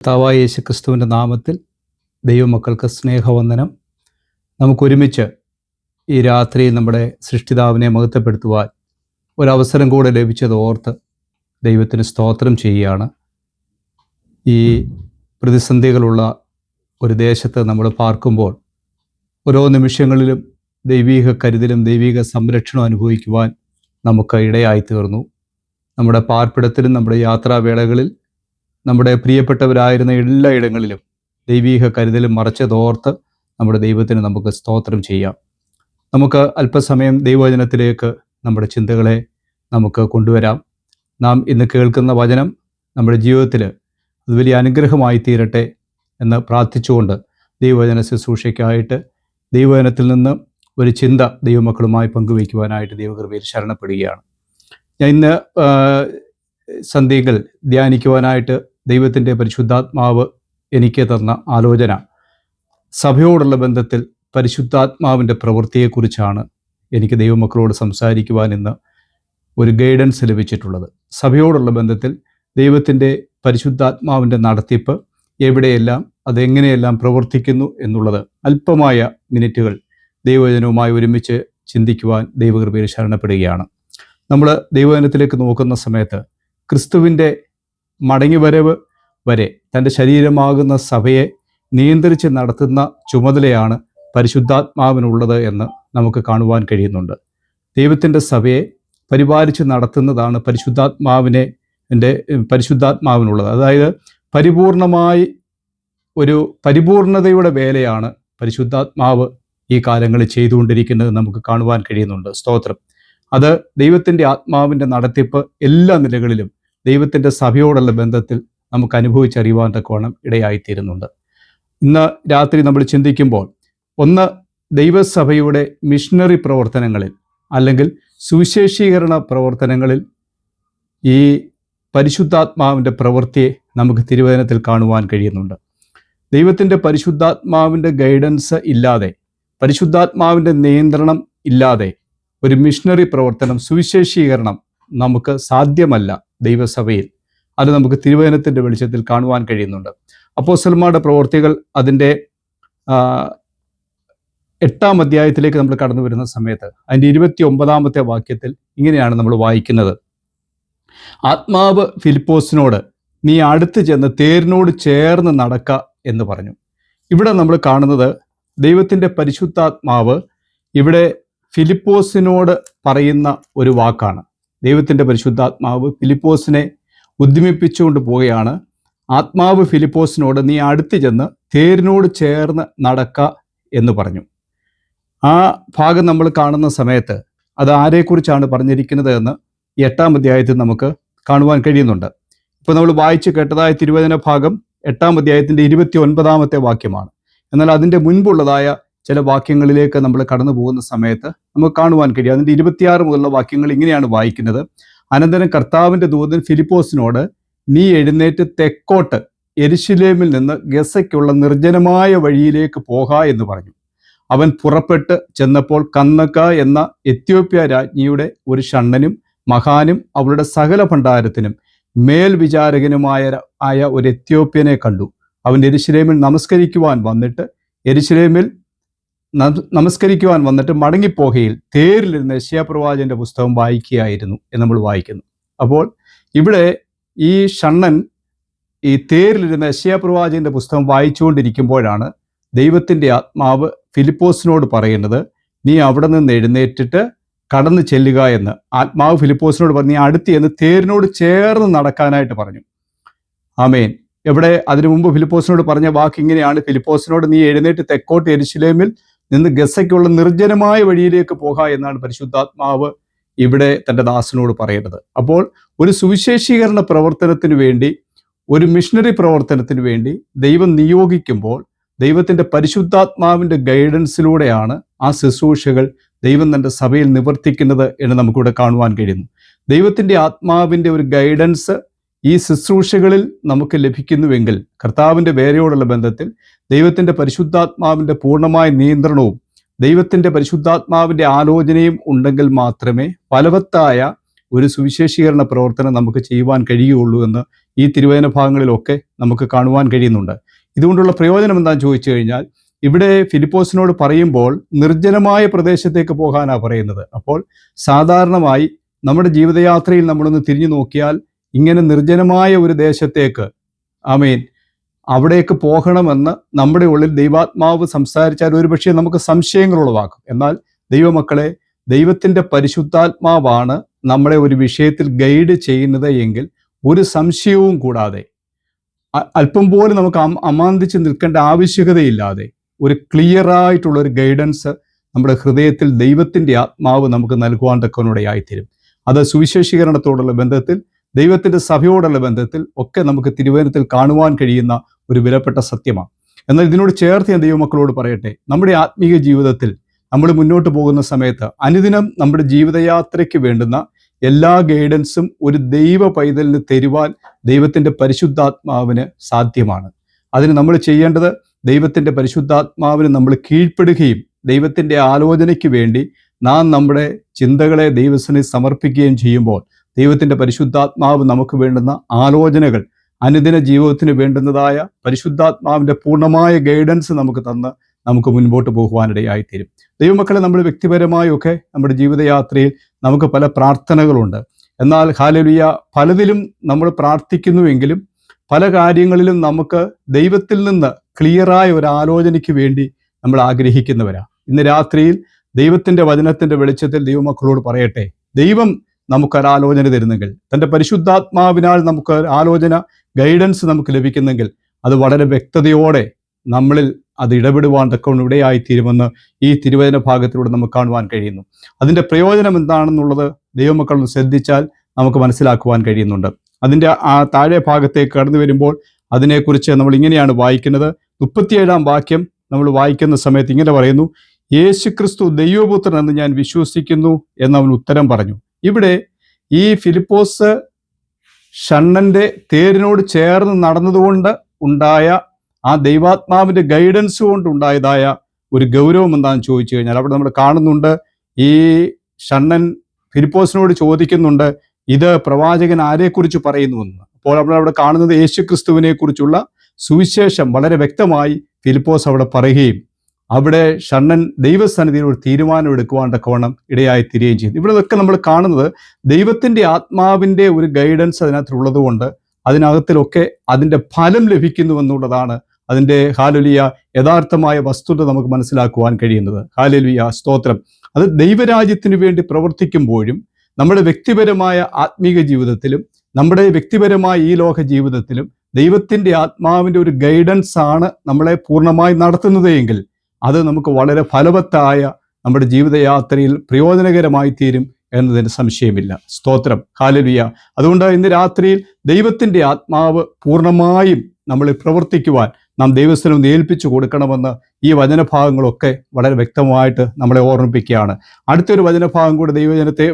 കർത്താവായ യേശുക്രിസ്തുവിൻ്റെ നാമത്തിൽ ദൈവമക്കൾക്ക് സ്നേഹവന്ദനം. നമുക്കൊരുമിച്ച് ഈ രാത്രി നമ്മുടെ സൃഷ്ടിതാവിനെ മഹത്വപ്പെടുത്തുവാൻ ഒരവസരം കൂടെ ലഭിച്ചത് ഓർത്ത് ദൈവത്തിന് സ്തോത്രം ചെയ്യുകയാണ്. ഈ പ്രതിസന്ധികളുള്ള ഒരു ദേശത്ത് നമ്മൾ പാർക്കുമ്പോൾ ഓരോ നിമിഷങ്ങളിലും ദൈവീക കരുതലും ദൈവീക സംരക്ഷണവും അനുഭവിക്കുവാൻ നമുക്ക് ഇടയായിത്തീർന്നു. നമ്മുടെ പാർപ്പിടത്തിലും നമ്മുടെ യാത്രാവേളകളിൽ നമ്മുടെ പ്രിയപ്പെട്ടവരായിരുന്ന എല്ലായിടങ്ങളിലും ദൈവീക കരുതലും മറച്ചതോർത്ത് നമ്മുടെ ദൈവത്തിന് നമുക്ക് സ്തോത്രം ചെയ്യാം. നമുക്ക് അല്പസമയം ദൈവവചനത്തിലേക്ക് നമ്മുടെ ചിന്തകളെ നമുക്ക് കൊണ്ടുവരാം. നാം ഇന്ന് കേൾക്കുന്ന വചനം നമ്മുടെ ജീവിതത്തിൽ അത് വലിയ അനുഗ്രഹമായി തീരട്ടെ എന്ന് പ്രാർത്ഥിച്ചുകൊണ്ട് ദൈവവചന ശുശ്രൂഷയ്ക്കായിട്ട് ദൈവവചനത്തിൽ നിന്ന് ഒരു ചിന്ത ദൈവമക്കളുമായി പങ്കുവയ്ക്കുവാനായിട്ട് ദൈവകൃപയിൽ ശരണപ്പെടുകയാണ്. ഞാൻ ഇന്ന് സന്ധ്യകൾ ധ്യാനിക്കുവാനായിട്ട് ദൈവത്തിൻ്റെ പരിശുദ്ധാത്മാവ് എനിക്ക് തന്ന ആലോചന സഭയോടുള്ള ബന്ധത്തിൽ പരിശുദ്ധാത്മാവിൻ്റെ പ്രവൃത്തിയെക്കുറിച്ചാണ് എനിക്ക് ദൈവമക്കളോട് സംസാരിക്കുവാൻ ഇന്ന് ഒരു ഗൈഡൻസ് ലഭിച്ചിട്ടുള്ളത്. സഭയോടുള്ള ബന്ധത്തിൽ ദൈവത്തിൻ്റെ പരിശുദ്ധാത്മാവിൻ്റെ നടത്തിപ്പ് എവിടെയെല്ലാം അതെങ്ങനെയെല്ലാം പ്രവർത്തിക്കുന്നു എന്നുള്ളത് അല്പമായ മിനിറ്റുകൾ ദൈവവചനവുമായി ഒരുമിച്ച് ചിന്തിക്കുവാൻ ദൈവകൃപയിൽ ശരണപ്പെടുകയാണ്. നമ്മൾ ദൈവവചനത്തിലേക്ക് നോക്കുന്ന സമയത്ത് ക്രിസ്തുവിൻ്റെ മടങ്ങിവരവ് വരെ തൻ്റെ ശരീരമാകുന്ന സഭയെ നിയന്ത്രിച്ച് നടത്തുന്ന ചുമതലയാണ് പരിശുദ്ധാത്മാവിനുള്ളത് എന്ന് നമുക്ക് കാണുവാൻ കഴിയുന്നുണ്ട്. ദൈവത്തിൻ്റെ സഭയെ പരിപാലിച്ച് നടത്തുന്നതാണ് പരിശുദ്ധാത്മാവിനുള്ളത്. അതായത് പരിപൂർണമായി ഒരു പരിപൂർണതയുടെ വേലയാണ് പരിശുദ്ധാത്മാവ് ഈ കാലങ്ങളിൽ ചെയ്തുകൊണ്ടിരിക്കുന്നത് നമുക്ക് കാണുവാൻ കഴിയുന്നുണ്ട്. സ്തോത്രം. അത് ദൈവത്തിൻ്റെ ആത്മാവിൻ്റെ നടത്തിപ്പ് എല്ലാ നിലകളിലും ദൈവത്തിൻ്റെ സഭയോടുള്ള ബന്ധത്തിൽ നമുക്ക് അനുഭവിച്ചറിയുവാൻ തക്കവണ്ണം ഇടയായിത്തീരുന്നുണ്ട്. ഇന്ന് രാത്രി നമ്മൾ ചിന്തിക്കുമ്പോൾ ഒന്ന് ദൈവസഭയുടെ മിഷണറി പ്രവർത്തനങ്ങളിൽ അല്ലെങ്കിൽ സുവിശേഷീകരണ പ്രവർത്തനങ്ങളിൽ ഈ പരിശുദ്ധാത്മാവിൻ്റെ പ്രവൃത്തിയെ നമുക്ക് തിരുവചനത്തിൽ കാണുവാൻ കഴിയുന്നുണ്ട്. ദൈവത്തിൻ്റെ പരിശുദ്ധാത്മാവിൻ്റെ ഗൈഡൻസ് ഇല്ലാതെ, പരിശുദ്ധാത്മാവിൻ്റെ നിയന്ത്രണം ഇല്ലാതെ ഒരു മിഷണറി പ്രവർത്തനം, സുവിശേഷീകരണം നമുക്ക് സാധ്യമല്ല ദൈവസഭയിൽ. അത് നമുക്ക് തിരുവചനത്തിൻ്റെ വെളിച്ചത്തിൽ കാണുവാൻ കഴിയുന്നുണ്ട്. അപ്പോസ്തലന്മാരുടെ പ്രവർത്തികൾ അതിൻ്റെ 8-ാം അധ്യായത്തിലേക്ക് നമ്മൾ കടന്നു വരുന്ന സമയത്ത് അതിൻ്റെ 29-ാമത്തെ വാക്യത്തിൽ ഇങ്ങനെയാണ് നമ്മൾ വായിക്കുന്നത്: ആത്മാവ് ഫിലിപ്പോസിനോട് നീ അടുത്ത് ചെന്ന് തേരിനോട് ചേർന്ന് നടക്ക എന്ന് പറഞ്ഞു. ഇവിടെ നമ്മൾ കാണുന്നത് ദൈവത്തിൻ്റെ പരിശുദ്ധാത്മാവ് ഇവിടെ ഫിലിപ്പോസിനോട് പറയുന്ന ഒരു വാക്കാണ്. ദൈവത്തിൻ്റെ പരിശുദ്ധാത്മാവ് ഫിലിപ്പോസിനെ ഉദ്യമിപ്പിച്ചുകൊണ്ട് പോവുകയാണ്. ആത്മാവ് ഫിലിപ്പോസിനോട് നീ അടുത്ത് ചെന്ന് തേരിനോട് ചേർന്ന് നടക്ക എന്ന് പറഞ്ഞു. ആ ഭാഗം നമ്മൾ കാണുന്ന സമയത്ത് അത് ആരെക്കുറിച്ചാണ് പറഞ്ഞിരിക്കുന്നത് എന്ന് 8-ാം അധ്യായത്തിൽ നമുക്ക് കാണുവാൻ കഴിയുന്നുണ്ട്. ഇപ്പോൾ നമ്മൾ വായിച്ചു കേട്ടതായ തിരുവചന ഭാഗം 8-ാം അധ്യായത്തിൻ്റെ 29-ാമത്തെ വാക്യമാണ്. എന്നാൽ അതിൻ്റെ മുൻപുള്ളതായ ചില വാക്യങ്ങളിലേക്ക് നമ്മൾ കടന്നു പോകുന്ന സമയത്ത് നമുക്ക് കാണുവാൻ കഴിയും. അതിൻ്റെ 26 മുതലുള്ള വാക്യങ്ങൾ ഇങ്ങനെയാണ് വായിക്കുന്നത്: അനന്തരം കർത്താവിൻ്റെ ദൂതൻ ഫിലിപ്പോസിനോട് നീ എഴുന്നേറ്റ് തെക്കോട്ട് യെരുശലേമിൽ നിന്ന് ഗസയ്ക്കുള്ള നിർജ്ജനമായ വഴിയിലേക്ക് പോക എന്ന് പറഞ്ഞു. അവൻ പുറപ്പെട്ട് ചെന്നപ്പോൾ കന്നക്ക എന്ന എത്യോപ്യ രാജ്ഞിയുടെ ഒരു ഷണ്ഡനും മഹാനും അവളുടെ സകല ഭണ്ഡാരത്തിനും മേൽവിചാരകനുമായ ഒരു എത്യോപ്യനെ കണ്ടു. അവൻ യെരുശലേമിൽ നമസ്കരിക്കുവാൻ വന്നിട്ട് മടങ്ങിപ്പോകയിൽ തേരിലിരുന്ന് യെശയ്യാപ്രവാചകന്റെ പുസ്തകം വായിക്കുകയായിരുന്നു എന്ന് നമ്മൾ വായിക്കുന്നു. അപ്പോൾ ഇവിടെ ഈ ഷണ്ണൻ ഈ തേരിലിരുന്ന് യെശയ്യാപ്രവാചകന്റെ പുസ്തകം വായിച്ചുകൊണ്ടിരിക്കുമ്പോഴാണ് ദൈവത്തിൻ്റെ ആത്മാവ് ഫിലിപ്പോസിനോട് പറയുന്നത് നീ അവിടെ നിന്ന് എഴുന്നേറ്റിട്ട് കടന്നു ചെല്ലുക എന്ന്. ആത്മാവ് ഫിലിപ്പോസിനോട് പറഞ്ഞു നീ അടുത്ത് എന്ന് തേരിനോട് ചേർന്ന് നടക്കാനായിട്ട് പറഞ്ഞു. ആമേൻ. എവിടെ അതിനു മുമ്പ് ഫിലിപ്പോസിനോട് പറഞ്ഞ വാക്ക് ഇങ്ങനെയാണ്: ഫിലിപ്പോസിനോട് നീ എഴുന്നേറ്റ് തെക്കോട്ട് യെരുശലേമിൽ നിന്ന് ഗസയ്ക്കുള്ള നിർജ്ജനമായ വഴിയിലേക്ക് പോക എന്നാണ് പരിശുദ്ധാത്മാവ് ഇവിടെ തൻ്റെ ദാസനോട് പറയുന്നത്. അപ്പോൾ ഒരു സുവിശേഷീകരണ പ്രവർത്തനത്തിന് വേണ്ടി, ഒരു മിഷണറി പ്രവർത്തനത്തിന് വേണ്ടി ദൈവം നിയോഗിക്കുമ്പോൾ ദൈവത്തിൻ്റെ പരിശുദ്ധാത്മാവിൻ്റെ ഗൈഡൻസിലൂടെയാണ് ആ ശുശ്രൂഷകൾ ദൈവം തൻ്റെ സഭയിൽ നിവർത്തിക്കുന്നത് എന്ന് നമുക്കിവിടെ കാണുവാൻ കഴിയുന്നു. ദൈവത്തിൻ്റെ ആത്മാവിൻ്റെ ഒരു ഗൈഡൻസ് ഈ ശുശ്രൂഷകളിൽ നമുക്ക് ലഭിക്കുന്നുവെങ്കിൽ കർത്താവിൻ്റെ വേലയോടുള്ള ബന്ധത്തിൽ ദൈവത്തിൻ്റെ പരിശുദ്ധാത്മാവിൻ്റെ പൂർണ്ണമായ നിയന്ത്രണവും ദൈവത്തിൻ്റെ പരിശുദ്ധാത്മാവിൻ്റെ ആലോചനയും ഉണ്ടെങ്കിൽ മാത്രമേ ഫലവത്തായ ഒരു സുവിശേഷീകരണ പ്രവർത്തനം നമുക്ക് ചെയ്യുവാൻ കഴിയുള്ളൂ എന്ന് ഈ തിരുവചന ഭാഗങ്ങളിലൊക്കെ നമുക്ക് കാണുവാൻ കഴിയുന്നുണ്ട്. ഇതുകൊണ്ടുള്ള പ്രയോജനം എന്താണെന്ന് ചോദിച്ചു കഴിഞ്ഞാൽ, ഇവിടെ ഫിലിപ്പോസിനോട് പറയുമ്പോൾ നിർജ്ജനമായ പ്രദേശത്തേക്ക് പോകാനാണ് പറയുന്നത്. അപ്പോൾ സാധാരണമായി നമ്മുടെ ജീവിതയാത്രയിൽ നമ്മളൊന്ന് തിരിഞ്ഞു നോക്കിയാൽ ഇങ്ങനെ നിർജ്ജനമായ ഒരു ദേശത്തേക്ക്, ആമേൻ, അവിടേക്ക് പോകണമെന്ന് നമ്മുടെ ഉള്ളിൽ ദൈവാത്മാവ് സംസാരിച്ചാൽ ഒരുപക്ഷെ നമുക്ക് സംശയങ്ങൾ ഉളവാക്കും. എന്നാൽ ദൈവമക്കളെ, ദൈവത്തിൻ്റെ പരിശുദ്ധാത്മാവാണ് നമ്മളെ ഒരു വിഷയത്തിൽ ഗൈഡ് ചെയ്യുന്നത് എങ്കിൽ ഒരു സംശയവും കൂടാതെ, അല്പം പോലും നമുക്ക് അമാന്തിച്ച് നിൽക്കേണ്ട ആവശ്യകതയില്ലാതെ ഒരു ക്ലിയറായിട്ടുള്ള ഒരു ഗൈഡൻസ് നമ്മുടെ ഹൃദയത്തിൽ ദൈവത്തിൻ്റെ ആത്മാവ് നമുക്ക് നൽകുവാൻ തക്കവനുടയായിത്തീരും. അത് സുവിശേഷീകരണത്തോടുള്ള ബന്ധത്തിൽ, ദൈവത്തിൻ്റെ സഭയോടുള്ള ബന്ധത്തിൽ ഒക്കെ നമുക്ക് തിരുവചനത്തിൽ കാണുവാൻ കഴിയുന്ന ഒരു വിലപ്പെട്ട സത്യമാണ്. എന്നാൽ ഇതിനോട് ചേർത്ത് ഞാൻ ദൈവമക്കളോട് പറയട്ടെ, നമ്മുടെ ആത്മീയ ജീവിതത്തിൽ നമ്മൾ മുന്നോട്ട് പോകുന്ന സമയത്ത് അനുദിനം നമ്മുടെ ജീവിതയാത്രയ്ക്ക് വേണ്ടുന്ന എല്ലാ ഗൈഡൻസും ഒരു ദൈവ പൈതലിന് തരുവാൻ ദൈവത്തിൻ്റെ പരിശുദ്ധാത്മാവിന് സാധ്യമാണ്. അതിന് നമ്മൾ ചെയ്യേണ്ടത്, ദൈവത്തിൻ്റെ പരിശുദ്ധാത്മാവിന് നമ്മൾ കീഴ്പ്പെടുകയും ദൈവത്തിൻ്റെ ആലോചനയ്ക്ക് വേണ്ടി നാം നമ്മുടെ ചിന്തകളെ ദൈവത്തിന് സമർപ്പിക്കുകയും ചെയ്യുമ്പോൾ ദൈവത്തിൻ്റെ പരിശുദ്ധാത്മാവ് നമുക്ക് വേണ്ടുന്ന ആലോചനകൾ, അനുദിന ജീവിതത്തിന് വേണ്ടുന്നതായ പരിശുദ്ധാത്മാവിൻ്റെ പൂർണ്ണമായ ഗൈഡൻസ് നമുക്ക് തന്ന് നമുക്ക് മുൻപോട്ട് പോകുവാനിടയായിത്തീരും. ദൈവമക്കളെ, നമ്മൾ വ്യക്തിപരമായൊക്കെ നമ്മുടെ ജീവിതയാത്രയിൽ നമുക്ക് പല പ്രാർത്ഥനകളുണ്ട്. എന്നാൽ ഹല്ലേലൂയ, പലതിലും നമ്മൾ പ്രാർത്ഥിക്കുന്നുവെങ്കിലും പല കാര്യങ്ങളിലും നമുക്ക് ദൈവത്തിൽ നിന്ന് ക്ലിയറായ ഒരു ആലോചനയ്ക്ക് വേണ്ടി നമ്മൾ ആഗ്രഹിക്കുന്നവരാണ്. ഇന്ന് രാത്രിയിൽ ദൈവത്തിൻ്റെ വചനത്തിൻ്റെ വെളിച്ചത്തിൽ ദൈവമക്കളോട് പറയട്ടെ, ദൈവം നമുക്കൊരാലോചന തരുന്നെങ്കിൽ, തൻ്റെ പരിശുദ്ധാത്മാവിനാൽ നമുക്ക് ആലോചന, ഗൈഡൻസ് നമുക്ക് ലഭിക്കുന്നെങ്കിൽ അത് വളരെ വ്യക്തതയോടെ നമ്മളിൽ അത് ഇടപെടുവാൻ തക്കവണ്ണം ഇടയായിത്തീരുമെന്ന് ഈ തിരുവചന ഭാഗത്തിലൂടെ നമുക്ക് കാണുവാൻ കഴിയുന്നു. അതിൻ്റെ പ്രയോജനം എന്താണെന്നുള്ളത് ദൈവമക്കൾ ശ്രദ്ധിച്ചാൽ നമുക്ക് മനസ്സിലാക്കുവാൻ കഴിയുന്നുണ്ട്. അതിൻ്റെ ആ താഴെ ഭാഗത്തേക്ക് കടന്നു വരുമ്പോൾ അതിനെക്കുറിച്ച് നമ്മൾ ഇങ്ങനെയാണ് വായിക്കുന്നത്. 37-ാം വാക്യം നമ്മൾ വായിക്കുന്ന സമയത്ത് ഇങ്ങനെ പറയുന്നു, യേശുക്രിസ്തു ദൈവപുത്രൻ എന്ന് ഞാൻ വിശ്വസിക്കുന്നു എന്നവൻ ഉത്തരം പറഞ്ഞു. ഇവിടെ ഈ ഫിലിപ്പോസ് ഷണ്ണൻ്റെ തേരിനോട് ചേർന്ന് നടന്നതുകൊണ്ട് ഉണ്ടായ ആ ദൈവാത്മാവിൻ്റെ ഗൈഡൻസ് കൊണ്ട് ഉണ്ടായതായ ഒരു ഗൗരവം എന്താണെന്ന് ചോദിച്ചു കഴിഞ്ഞാൽ, അവിടെ നമ്മൾ കാണുന്നുണ്ട്, ഈ ഷണ്ണൻ ഫിലിപ്പോസിനോട് ചോദിക്കുന്നുണ്ട്, ഇത് പ്രവാചകൻ ആരെക്കുറിച്ച് പറയുന്നുവെന്ന്. അപ്പോൾ അവിടെ കാണുന്നത് യേശുക്രിസ്തുവിനെ കുറിച്ചുള്ള സുവിശേഷം വളരെ വ്യക്തമായി ഫിലിപ്പോസ് അവിടെ പറയുകയും അവിടെ ഷണ്ണൻ ദൈവസന്നിധിയിൽ ഒരു തീരുമാനം എടുക്കുവാൻ തക്കവണ്ണം ഇടയായി തീരുകയും ചെയ്തു. ഇവിടെ നിന്നൊക്കെ നമ്മൾ കാണുന്നത് ദൈവത്തിൻ്റെ ആത്മാവിൻ്റെ ഒരു ഗൈഡൻസ് അതിനകത്തുള്ളത് കൊണ്ട് അതിനകത്തിലൊക്കെ അതിൻ്റെ ഫലം ലഭിക്കുന്നു എന്നുള്ളതാണ് അതിൻ്റെ ഹല്ലേലൂയ യഥാർത്ഥമായ വസ്തുത നമുക്ക് മനസ്സിലാക്കുവാൻ കഴിയുന്നത്. ഹല്ലേലൂയ, സ്തോത്രം. അത് ദൈവരാജ്യത്തിന് വേണ്ടി പ്രവർത്തിക്കുമ്പോഴും നമ്മുടെ വ്യക്തിപരമായ ആത്മീക ജീവിതത്തിലും നമ്മുടെ വ്യക്തിപരമായ ഈ ലോക ജീവിതത്തിലും ദൈവത്തിൻ്റെ ആത്മാവിൻ്റെ ഒരു ഗൈഡൻസ് ആണ് നമ്മളെ പൂർണ്ണമായി നടത്തുന്നത് എങ്കിൽ അത് നമുക്ക് വളരെ ഫലവത്തായ നമ്മുടെ ജീവിതയാത്രയിൽ പ്രയോജനകരമായി തീരും എന്നതിന് സംശയമില്ല. സ്തോത്രം, ഹല്ലേലൂയ. അതുകൊണ്ട് ഇന്ന് രാത്രിയിൽ ദൈവത്തിൻ്റെ ആത്മാവ് പൂർണ്ണമായും നമ്മളിൽ പ്രവർത്തിക്കുവാൻ നാം ദൈവസ്ഥലം ഏൽപ്പിച്ചു കൊടുക്കണമെന്ന് ഈ വചനഭാഗങ്ങളൊക്കെ വളരെ വ്യക്തമായിട്ട് നമ്മളെ ഓർമ്മിപ്പിക്കുകയാണ്. അടുത്തൊരു വചനഭാഗം കൂടി ദൈവജനത്തെ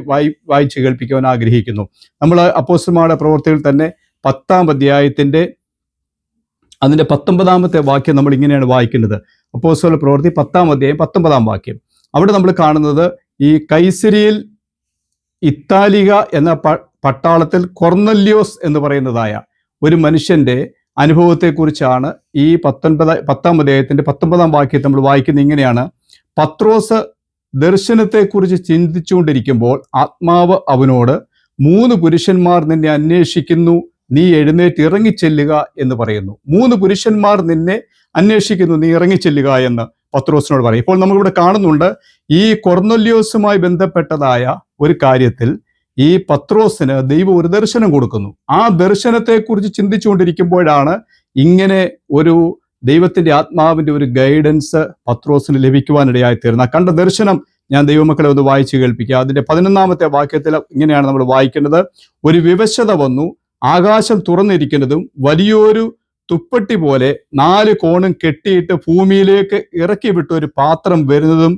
വായിച്ച് കേൾപ്പിക്കുവാൻ ആഗ്രഹിക്കുന്നു. നമ്മൾ അപ്പോസ്തലന്മാരുടെ പ്രവൃത്തിയിൽ തന്നെ 10-ാം അധ്യായത്തിൻ്റെ അതിൻ്റെ 19-ാമത്തെ വാക്യം നമ്മൾ ഇങ്ങനെയാണ് വായിക്കുന്നത്. അപ്പോസ്തല പ്രവൃത്തി 10-ാം അധ്യായം 19-ാം വാക്യം. അവിടെ നമ്മൾ കാണുന്നത് ഈ കൈസരിയിൽ ഇത്താലിക എന്ന പട്ടാളത്തിൽ കൊർന്നല്യോസ് എന്ന് പറയുന്നതായ ഒരു മനുഷ്യൻ്റെ അനുഭവത്തെക്കുറിച്ചാണ് ഈ 10-ാം അധ്യായത്തിൻ്റെ 19-ാം വാക്യത്തിൽ നമ്മൾ വായിക്കുന്നത്. ഇങ്ങനെയാണ്, പത്രോസ് ദർശനത്തെക്കുറിച്ച് ചിന്തിച്ചുകൊണ്ടിരിക്കുമ്പോൾ ആത്മാവ് അവനോട്, 3 പുരുഷന്മാർ നിന്നെ അന്വേഷിക്കുന്നു, നീ എഴുന്നേറ്റ് ഇറങ്ങിച്ചെല്ലുക എന്ന് പറയുന്നു. 3 പുരുഷന്മാർ നിന്നെ അന്വേഷിക്കുന്നു, നീ ഇറങ്ങിച്ചെല്ലുക എന്ന് പത്രോസിനോട് പറയും. ഇപ്പോൾ നമ്മളിവിടെ കാണുന്നുണ്ട്, ഈ കൊർന്നല്യോസുമായി ബന്ധപ്പെട്ടതായ ഒരു കാര്യത്തിൽ ഈ പത്രോസിന് ദൈവം ഒരു ദർശനം കൊടുക്കുന്നു. ആ ദർശനത്തെക്കുറിച്ച് ചിന്തിച്ചുകൊണ്ടിരിക്കുമ്പോഴാണ് ഇങ്ങനെ ഒരു ദൈവത്തിൻ്റെ ആത്മാവിൻ്റെ ഒരു ഗൈഡൻസ് പത്രോസിന് ലഭിക്കുവാനിടയായി തീർന്ന കണ്ട ദർശനം ഞാൻ ദൈവമക്കളെ ഒന്ന് വായിച്ചു കേൾപ്പിക്കുക. അതിൻ്റെ 11-ാമത്തെ വാക്യത്തിൽ ഇങ്ങനെയാണ് നമ്മൾ വായിക്കേണ്ടത്, ഒരു വിവശത വന്നു, ആകാശം തുറന്നിരിക്കുന്നതും വലിയൊരു തുപ്പട്ടി പോലെ 4 കോണും കെട്ടിയിട്ട് ഭൂമിയിലേക്ക് ഇറക്കി വിട്ട ഒരു പാത്രം വരുന്നതും